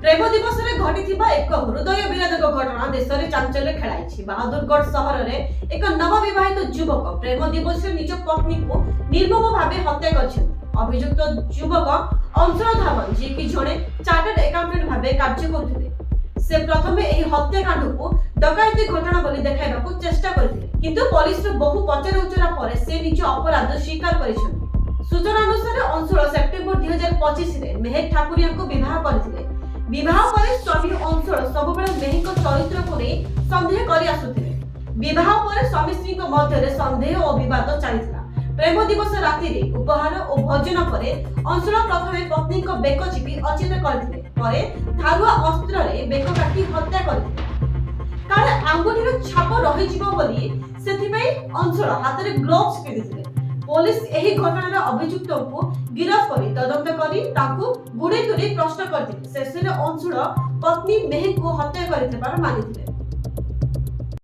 ପ୍ରେମ ଦିବସରେ ଘଟିଥିବା ଏକ ହୃଦୟ ବିଦାରକ ଘଟଣା ଦେଶରେ ଚାଞ୍ଚଲ୍ୟ ଖେଳାଇଛି। ବାହାଦୁରଗଡ଼ ସହରରେ ଏକ ନବବିବାହିତ ଯୁବକ ପ୍ରେମ ଦିବସରେ ନିଜ ପତ୍ନୀକୁ ନିର୍ମମ ଭାବେ ହତ୍ୟା କରିଛନ୍ତି। ଅଭିଯୁକ୍ତ ଯୁବକ ଅଂଶୁଳ ଧାବନ, ଯିଏକି ଜଣେ ଚାର୍ଟର୍ଡ ଆକାଉଣ୍ଟାଣ୍ଟ ଭାବେ କାର୍ଯ୍ୟ କରୁଥିଲେ, ସେ ପ୍ରଥମେ ଏହି ହତ୍ୟାକାଣ୍ଡକୁ ଡକାୟତି ଘଟଣା ବୋଲି ଦେଖାଇବାକୁ ଚେଷ୍ଟା କରିଥିଲେ, କିନ୍ତୁ ପୋଲିସର ବହୁ ପଚରାଉଚରା ପରେ ସେ ନିଜ ଅପରାଧ ସ୍ୱୀକାର କରିଛନ୍ତି। ସୂଚନା ଅନୁସାରେ ଅଂଶୁଳ ସେପ୍ଟେମ୍ବର 2025ରେ ମେହେର ଠାକୁରିଆଙ୍କୁ ବିବାହ କରିଥିଲେ। ବିବାହ ପରେ ସ୍ୱାମୀ ଅଂଶୁଳ ସବୁବେଳେ ମେହେରଙ୍କ ଚରିତ୍ରକୁ ନେଇ ସନ୍ଦେହ କରି ଆସୁଥିଲେ। ବିବାହ ପରେ ସ୍ୱାମୀ ସ୍ତ୍ରୀଙ୍କ ମଧ୍ୟରେ ସନ୍ଦେହ ଓ ବିବାଦ ଚାଲିଥିଲା। ପ୍ରେମ ଦିବସ ରାତିରେ ଉପହାର ଓ ଭୋଜନ ପରେ ଅଂଶୁଳ ପ୍ରଥମେ ପତ୍ନୀଙ୍କ ବେକ ଚିପି ଅଚେତ କରିଥିଲେ, ପରେ ଧାରୁଆ ଅସ୍ତ୍ରରେ ବେକ କାଟି ହତ୍ୟା କରିଥିଲେ। କାଳେ ଆଙ୍ଗୁଠିର ଛାପ ରହିଯିବ ବୋଲି ସେଥିପାଇଁ ଅଂଶୁଳ ହାତରେ ଗ୍ଲୋଭ୍ସ ପିନ୍ଧିଥିଲେ। ପୋଲିସ ଏହି ଘଟଣାର ଅଭିଯୁକ୍ତଙ୍କୁ ଗିରଫ କରି ତଦନ୍ତ କରି ତାଙ୍କୁ ଗୁଡ଼େଇ ତୁରେଇ ପ୍ରଶ୍ନ କରିଥିଲେ। ଶେଷରେ ଅଂଶୁଳ ପତ୍ନୀ ମେହେରକୁ ହତ୍ୟା କରିଥିବାର ମାନିଥିଲେ।